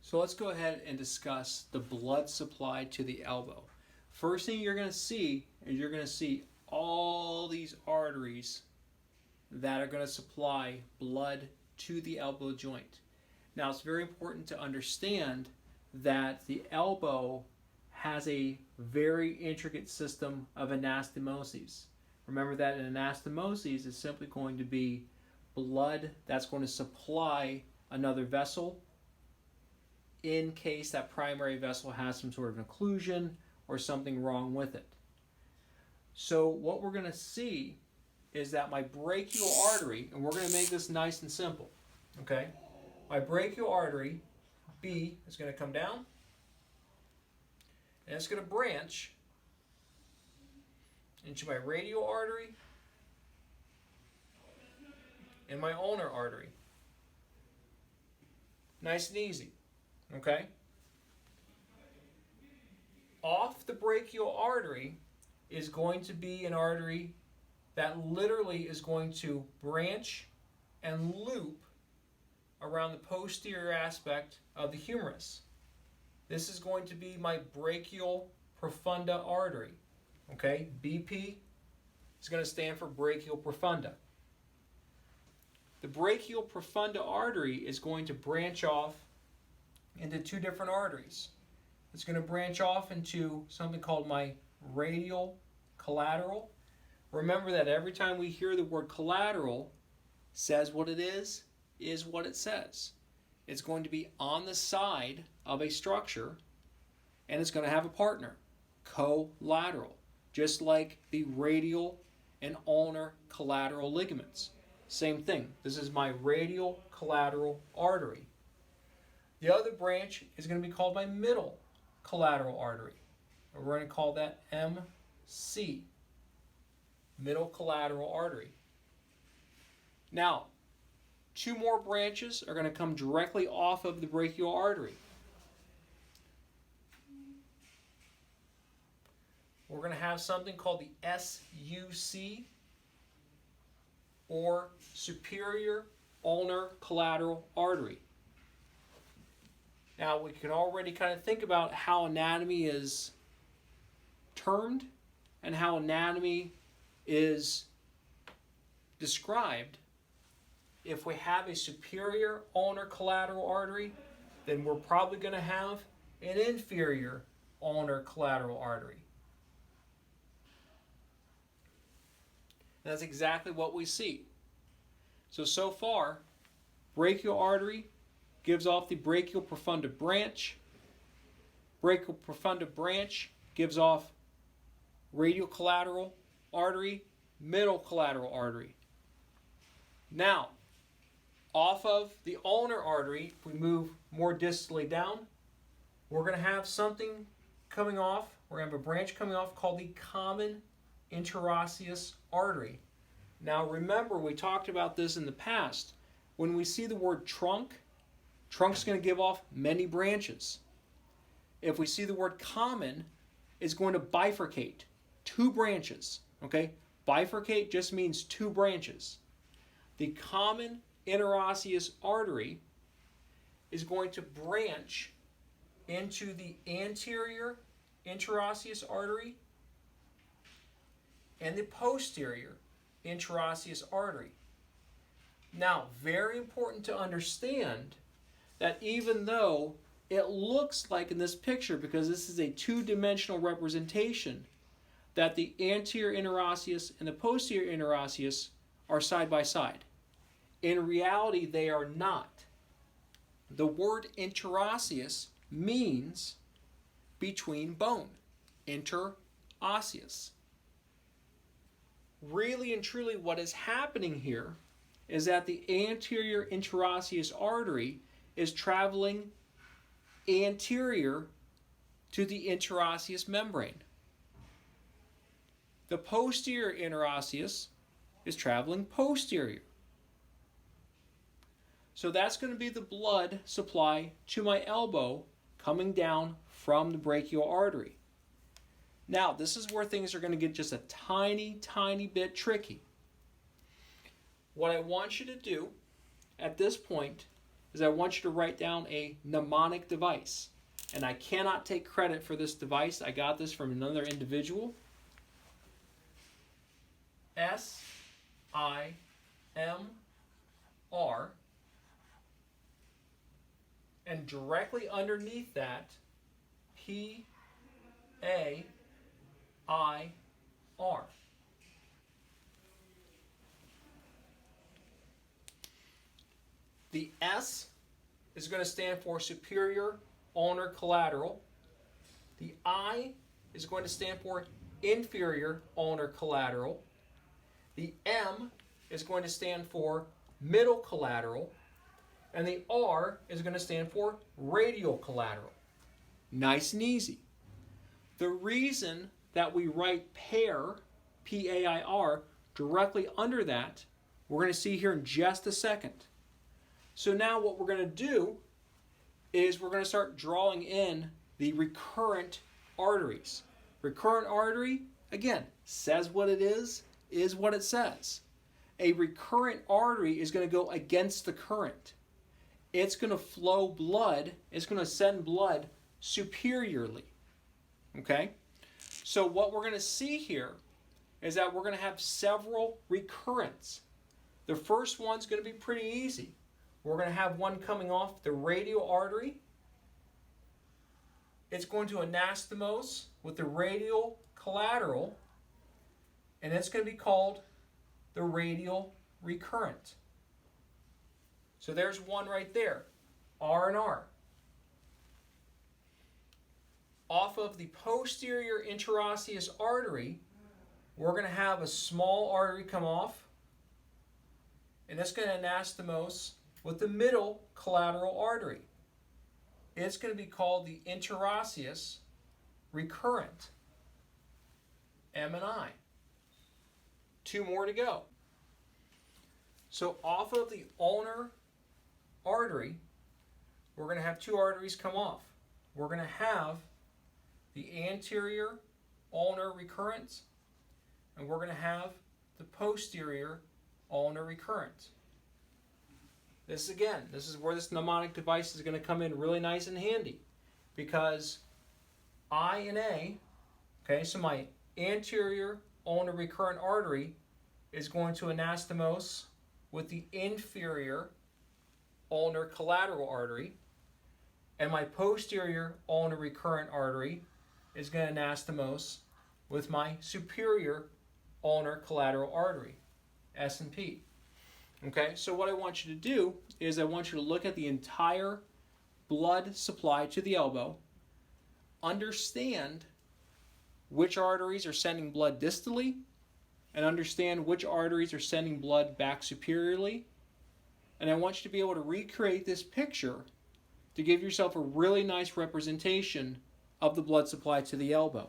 So let's go ahead and discuss the blood supply to the elbow. First thing you're going to see is you're going to see all these arteries that are going to supply blood to the elbow joint. Now it's very important to understand that the elbow has a very intricate system of anastomoses. Remember that an anastomoses is simply going to be blood that's going to supply another vessel in case that primary vessel has some sort of occlusion or something wrong with it. So what we're going to see is that my brachial artery, and we're going to make this nice and simple, okay? My brachial artery, B, is going to come down, and it's going to branch into my radial artery and my ulnar artery. Nice and easy, okay? Off the brachial artery is going to be an artery that literally is going to branch and loop around the posterior aspect of the humerus. This is going to be my brachial profunda artery. Okay, BP is going to stand for brachial profunda. The brachial profunda artery is going to branch off into two different arteries. It's going to branch off into something called my radial collateral. Remember that every time we hear the word collateral, says what it is what it says. It's going to be on the side of a structure, and it's going to have a partner, collateral, just like the radial and ulnar collateral ligaments. Same thing. This is my radial collateral artery. The other branch is going to be called my middle collateral artery. We're going to call that MC, middle collateral artery. Now, two more branches are going to come directly off of the brachial artery. We're going to have something called the SUC, or superior ulnar collateral artery. Now we can already kind of think about how anatomy is termed and how anatomy is described. If we have a superior ulnar collateral artery, then we're probably going to have an inferior ulnar collateral artery. And that's exactly what we see. So far, brachial artery gives off the brachial profunda branch. Brachial profunda branch gives off radial collateral artery, middle collateral artery. Now, off of the ulnar artery, if we move more distally down, we're going to have something coming off. We're going to have a branch coming off called the common interosseous artery. Now remember, we talked about this in the past. When we see the word trunk, trunk's going to give off many branches. If we see the word common, it's going to bifurcate, two branches. Okay? Bifurcate just means two branches. The common interosseous artery is going to branch into the anterior interosseous artery and the posterior interosseous artery. Now, very important to understand that even though it looks like in this picture, because this is a two-dimensional representation, that the anterior interosseous and the posterior interosseous are side by side. In reality, they are not. The word interosseous means between bone, interosseous. Really and truly what is happening here is that the anterior interosseous artery is traveling anterior to the interosseous membrane. The posterior interosseous is traveling posterior. So that's going to be the blood supply to my elbow coming down from the brachial artery. Now, this is where things are going to get just a tiny, tiny bit tricky. What I want you to do at this point is I want you to write down a mnemonic device. And I cannot take credit for this device. I got this from another individual. SIMR. And directly underneath that, PAIR. The S is going to stand for superior ulnar collateral. The I is going to stand for inferior ulnar collateral. The M is going to stand for middle collateral. And the R is going to stand for radial collateral. Nice and easy. The reason that we write pair, P-A-I-R, directly under that, we're going to see here in just a second. So now what we're going to do is we're going to start drawing in the recurrent arteries. Recurrent artery, again, says what it is what it says. A recurrent artery is going to go against the current. It's going to flow blood, it's going to send blood superiorly. Okay? So what we're going to see here is that we're going to have several recurrents. The first one's going to be pretty easy. We're going to have one coming off the radial artery. It's going to anastomose with the radial collateral, and it's going to be called the radial recurrent. So there's one right there, R and R. Off of the posterior interosseous artery, we're going to have a small artery come off, and it's going to anastomose with the middle collateral artery. It's going to be called the interosseous recurrent, M and I. Two more to go. So off of the ulnar artery, we're going to have two arteries come off. We're going to have the anterior ulnar recurrent, and we're going to have the posterior ulnar recurrent. This is where this mnemonic device is going to come in really nice and handy, because I and A, okay, so my anterior ulnar recurrent artery is going to anastomose with the inferior ulnar collateral artery, and my posterior ulnar recurrent artery is going to anastomose with my superior ulnar collateral artery, S and P. Okay, so what I want you to do is I want you to look at the entire blood supply to the elbow, understand which arteries are sending blood distally, and understand which arteries are sending blood back superiorly. And I want you to be able to recreate this picture to give yourself a really nice representation of the blood supply to the elbow.